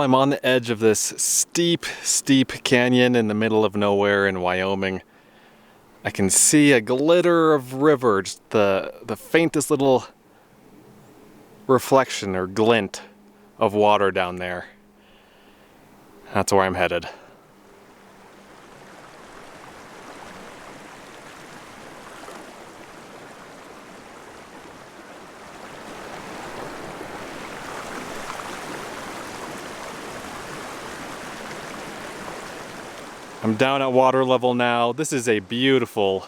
I'm on the edge of this steep canyon in the middle of nowhere in Wyoming. I can see a glitter of river, just the faintest little reflection or glint of water down there. That's where I'm headed. I'm down at water level now. This is a beautiful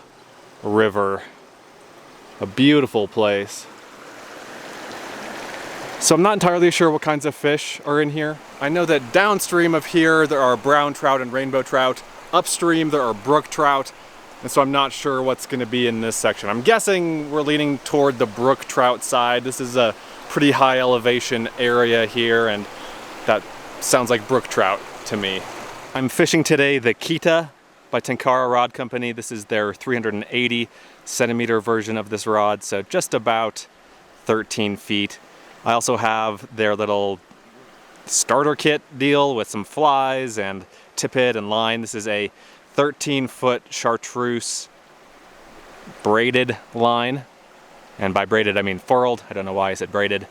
river, a beautiful place. So I'm not entirely sure what kinds of fish are in here. I know that downstream of here there are brown trout and rainbow trout. Upstream there are brook trout. And so I'm not sure what's going to be in this section. I'm guessing we're leaning toward the brook trout side. This is a pretty high elevation area here, and that sounds like brook trout to me. I'm fishing today the Kita by Tenkara Rod Company. This is their 380 centimeter version of this rod, so just about 13 feet. I also have their little starter kit deal with some flies and tippet and line. This is a 13-foot chartreuse braided line. And by braided, I mean furled. I don't know why I said braided.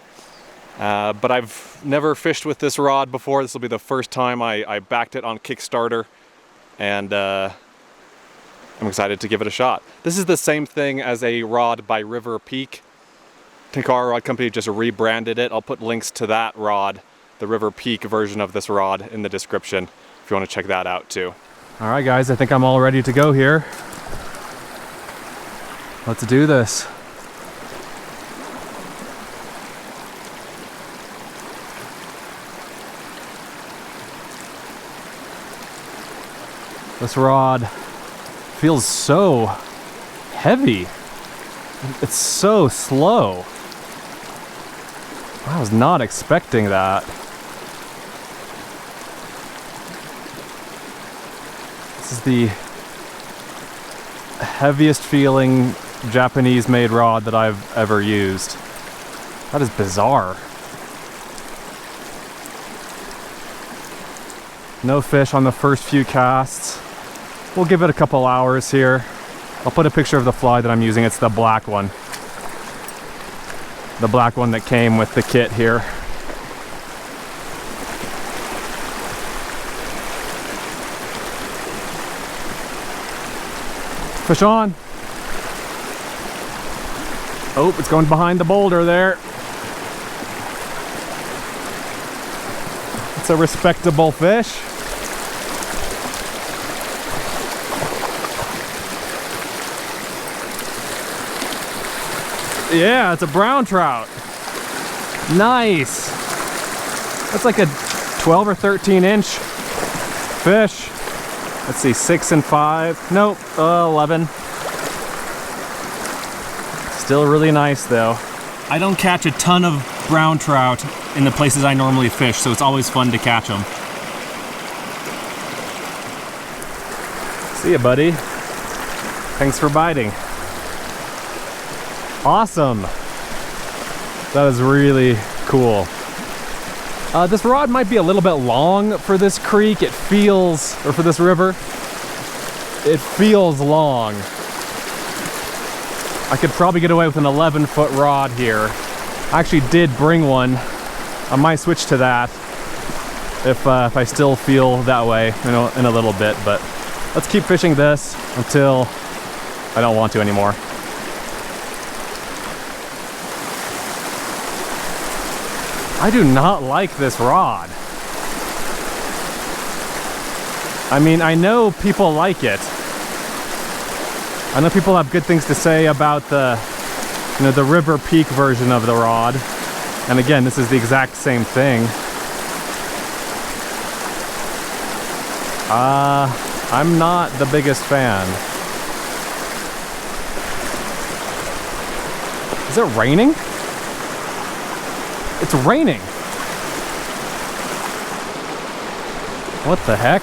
But I've never fished with this rod before. This will be the first time I backed it on Kickstarter, and I'm excited to give it a shot. This is the same thing as a rod by River Peak. Tenkara Rod Company just rebranded it. I'll put links to that rod, the River Peak version of this rod, in the description if you want to check that out too. All right guys, I think I'm all ready to go here. Let's do this. This rod feels so heavy. It's so slow. I was not expecting that. This is the heaviest feeling Japanese made rod that I've ever used. That is bizarre. No fish on the first few casts. We'll give it a couple hours here. I'll put a picture of the fly that I'm using. It's the black one. The black one that came with the kit here. Fish on. Oh, it's going behind the boulder there. It's a respectable fish. Yeah, it's a brown trout. Nice. That's like a 12 or 13 inch fish. Let's see, 6 and 5. Nope, 11. Still really nice though. I don't catch a ton of brown trout in the places I normally fish, so it's always fun to catch them. See ya, buddy. Thanks for biting. Awesome. That is really cool. This rod might be a little bit long for this creek. It feels, or for this river, it feels long. I could probably get away with an 11-foot rod here. I actually did bring one. I might switch to that if I still feel that way in a little bit, but let's keep fishing this until I don't want to anymore. I do not like this rod. I mean, I know people like it. I know people have good things to say about the River Peak version of the rod. And again, this is the exact same thing. I'm not the biggest fan. Is it raining? It's raining. What the heck?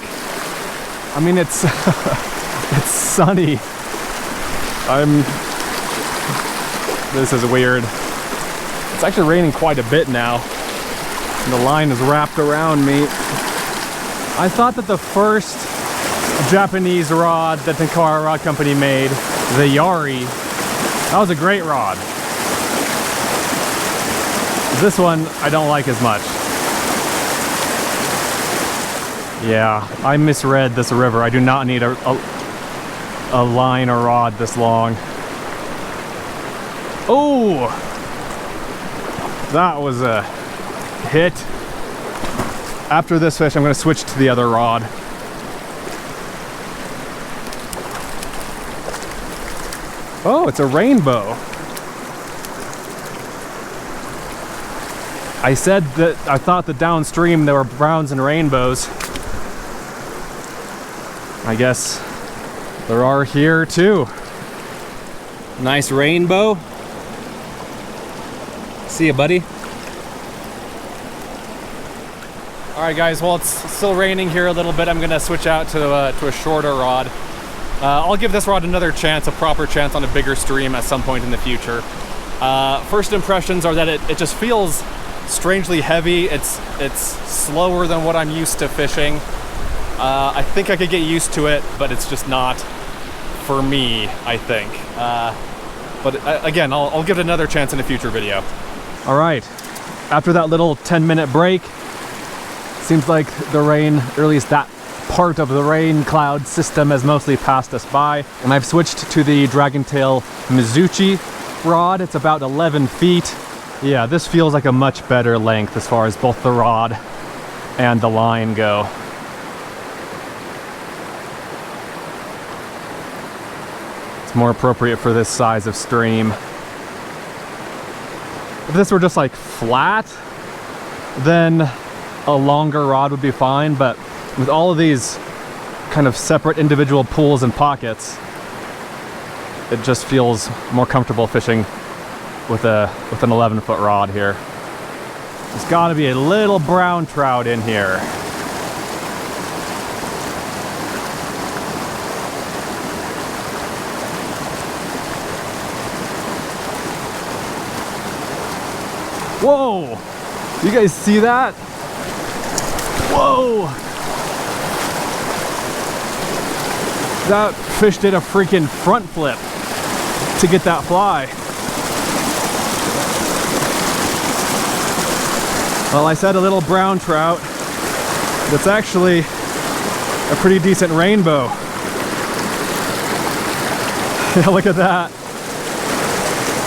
I mean, it's it's sunny. This is weird. It's actually raining quite a bit now. The line is wrapped around me. I thought that the first Japanese rod that Tenkara Rod Company made, the Yari, that was a great rod. This one I don't like as much. Yeah, I misread this river. I do not need a line or rod this long. Oh! That was a hit. After this fish, I'm going to switch to the other rod. Oh, it's a rainbow. I said that I thought that downstream there were browns and rainbows. I guess there are here too. Nice rainbow. See ya, buddy. All right, guys, well, it's still raining here a little bit. I'm gonna switch out to a shorter rod. I'll give this rod another chance, a proper chance on a bigger stream at some point in the future. First impressions are that it just feels strangely heavy. It's slower than what I'm used to fishing. I think I could get used to it, but it's just not for me, I think. But again, I'll give it another chance in a future video. All right, after that little 10-minute break, seems like the rain, or at least that part of the rain cloud system, has mostly passed us by. And I've switched to the Dragontail Mizuchi rod. It's about 11 feet. Yeah, this feels like a much better length as far as both the rod and the line go. It's more appropriate for this size of stream. If this were just like flat, then a longer rod would be fine, but with all of these kind of separate individual pools and pockets, it just feels more comfortable fishing with an 11-foot rod here. There's got to be a little brown trout in here. Whoa! You guys see that? Whoa! That fish did a freaking front flip to get that fly. Well, I said a little brown trout. That's actually a pretty decent rainbow. Look at that.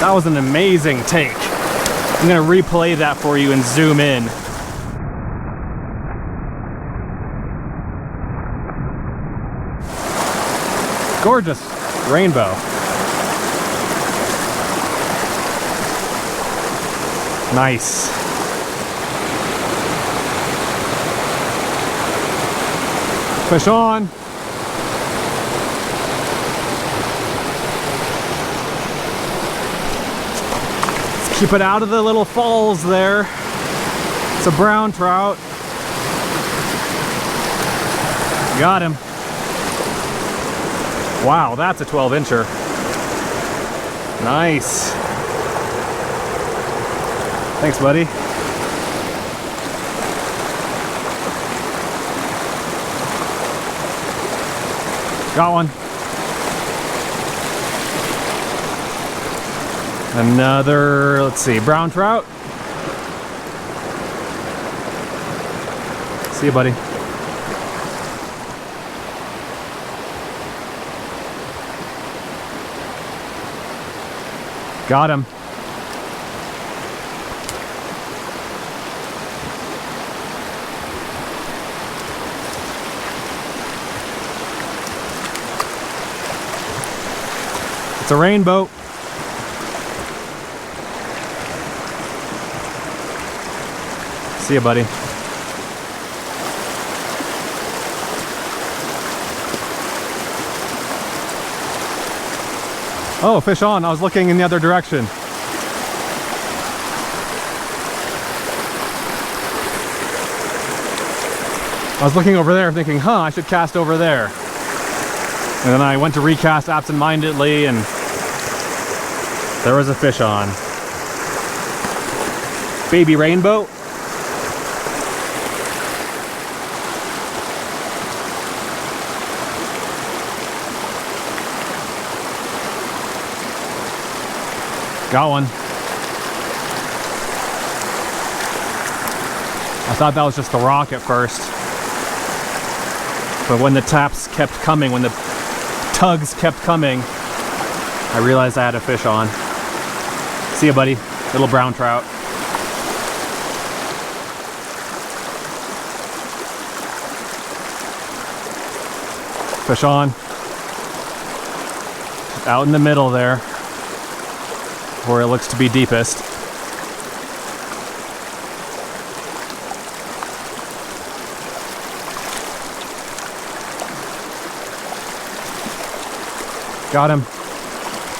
That was an amazing take. I'm gonna replay that for you and zoom in. Gorgeous rainbow. Nice. Fish on. Let's keep it out of the little falls there. It's a brown trout. Got him. Wow, that's a 12-incher. Nice. Thanks, buddy. Got one. Another, let's see, brown trout. See you, buddy. Got him. It's a rainbow. See you, buddy. Oh, fish on. I was looking in the other direction. I was looking over there thinking, huh, I should cast over there. And then I went to recast absentmindedly and there was a fish on. Baby rainbow. Got one. I thought that was just the rock at first. But when the taps kept coming, when the tugs kept coming, I realized I had a fish on. See ya, buddy. Little brown trout. Fish on. Out in the middle there, where it looks to be deepest. Got him.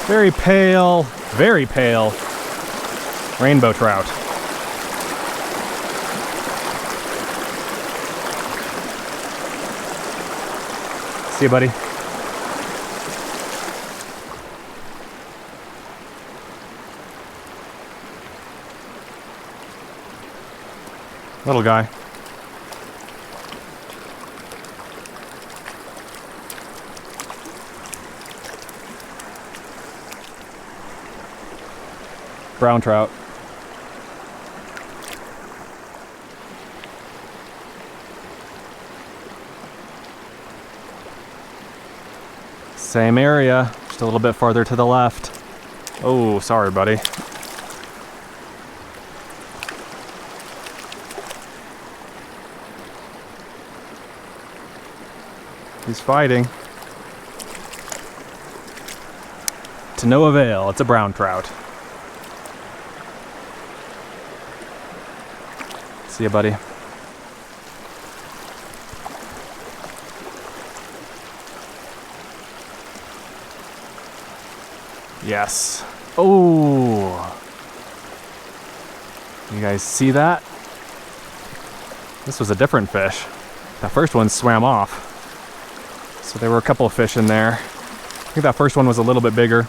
Very pale rainbow trout. See you, buddy. Little guy. Brown trout. Same area, just a little bit farther to the left. Oh, sorry, buddy. He's fighting. To no avail. It's a brown trout. See ya, buddy. Yes. Oh. You guys see that? This was a different fish. That first one swam off. So there were a couple of fish in there. I think that first one was a little bit bigger.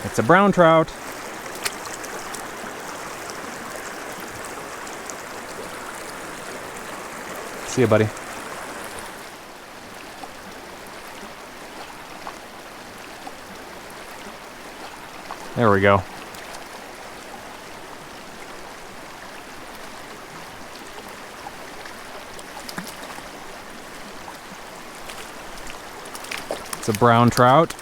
It's a brown trout. See ya, buddy. There we go. It's a brown trout.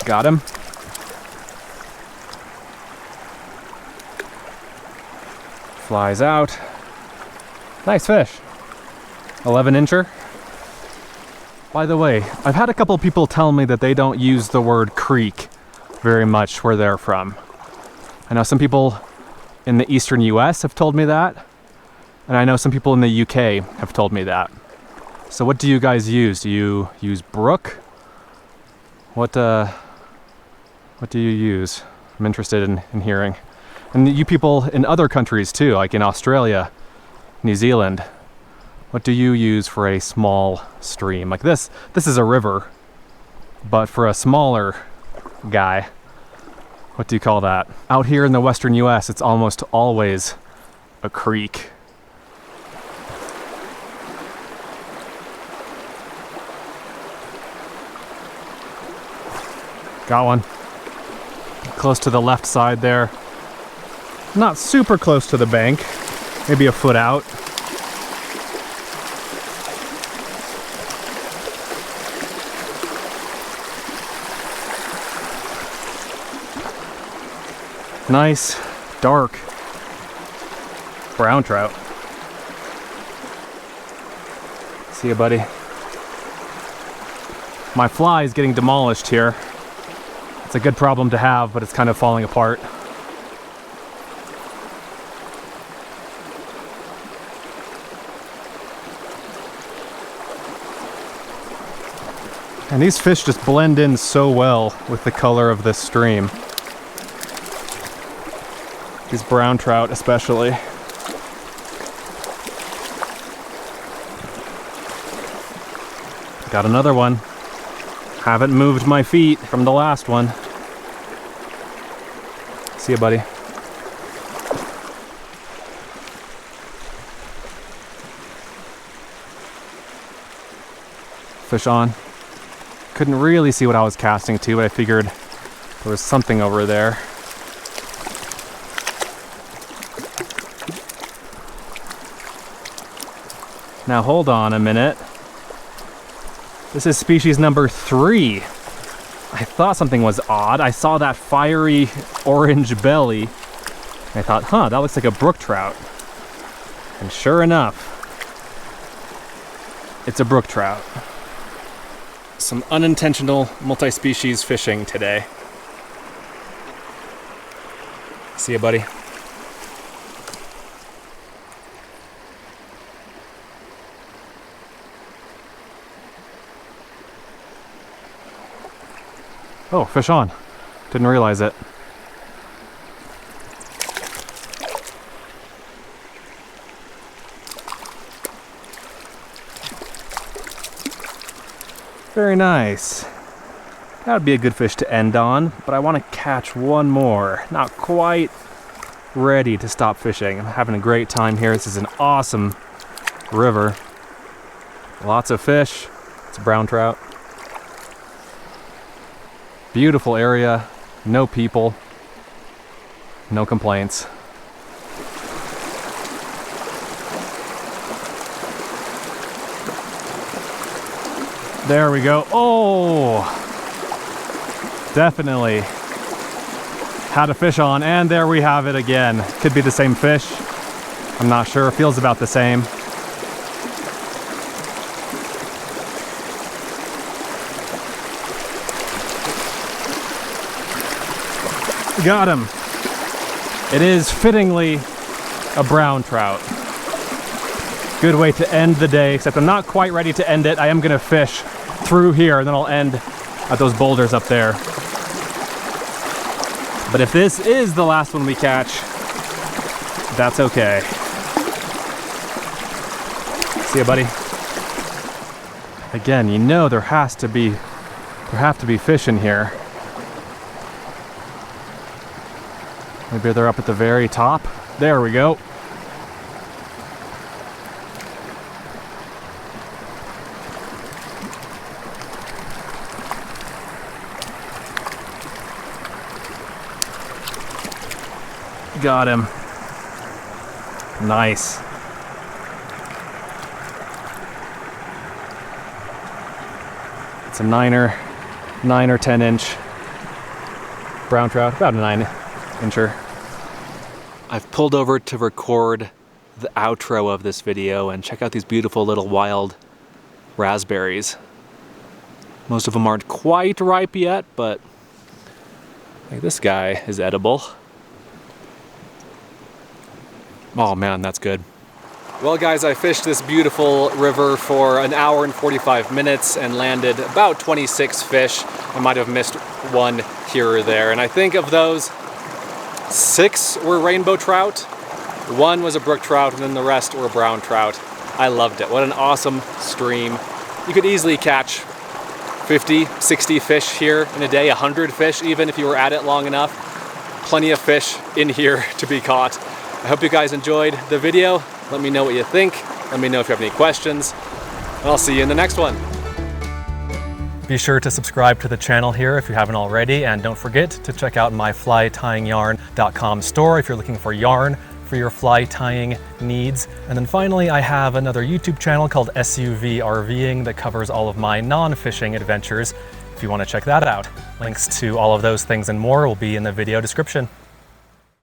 Got him. Flies out. Nice fish. 11-incher. By the way, I've had a couple people tell me that they don't use the word creek very much where they're from. I know some people in the eastern US have told me that, and I know some people in the UK have told me that. So what do you guys use? Do you use brook? What do you use? I'm interested in hearing. And you people in other countries too, like in Australia, New Zealand, what do you use for a small stream? Like this is a river, but for a smaller guy, what do you call that? Out here in the western US, it's almost always a creek. Got one. Close to the left side there. Not super close to the bank, maybe a foot out. Nice, dark, brown trout. See ya, buddy. My fly is getting demolished here. It's a good problem to have, but it's kind of falling apart. And these fish just blend in so well with the color of this stream. These brown trout especially. Got another one. Haven't moved my feet from the last one. See ya, buddy. fish on. Couldn't really see what I was casting to, but I figured there was something over there. Now hold on a minute. This is species number 3. I thought something was odd. I saw that fiery orange belly. I thought, huh, that looks like a brook trout. And sure enough, it's a brook trout. Some unintentional multi-species fishing today. See ya, buddy. Oh, fish on. Didn't realize it. Very nice. That would be a good fish to end on, but I want to catch one more. Not quite ready to stop fishing. I'm having a great time here. This is an awesome river. Lots of fish. It's a brown trout. Beautiful area, no people, no complaints. There we go. Oh, definitely had a fish on, and there we have it again. Could be the same fish. I'm not sure. Feels about the same. Got him. It is fittingly a brown trout. Good way to end the day, except I'm not quite ready to end it. I am gonna fish through here and then I'll end at those boulders up there. But if this is the last one we catch, that's okay. See ya, buddy. Again, you know there have to be fish in here. Maybe they're up at the very top. There we go. Got him. Nice. It's a 9 or 10 inch brown trout, about a 9-incher. I've pulled over to record the outro of this video, and check out these beautiful little wild raspberries. Most of them aren't quite ripe yet, but like this guy is edible. Oh man, that's good. Well guys, I fished this beautiful river for an hour and 45 minutes and landed about 26 fish. I might have missed one here or there, and I think of those, 6 were rainbow trout, 1 was a brook trout, and then the rest were brown trout. I loved it. What an awesome stream. You could easily catch 50, 60 fish here in a day, 100 fish even if you were at it long enough. Plenty of fish in here to be caught. I hope you guys enjoyed the video. Let me know what you think. Let me know if you have any questions. And I'll see you in the next one. Be sure to subscribe to the channel here if you haven't already, and don't forget to check out my flytyingyarn.com store if you're looking for yarn for your fly tying needs. And then finally, I have another YouTube channel called SUV RVing that covers all of my non-fishing adventures if you want to check that out. Links to all of those things and more will be in the video description.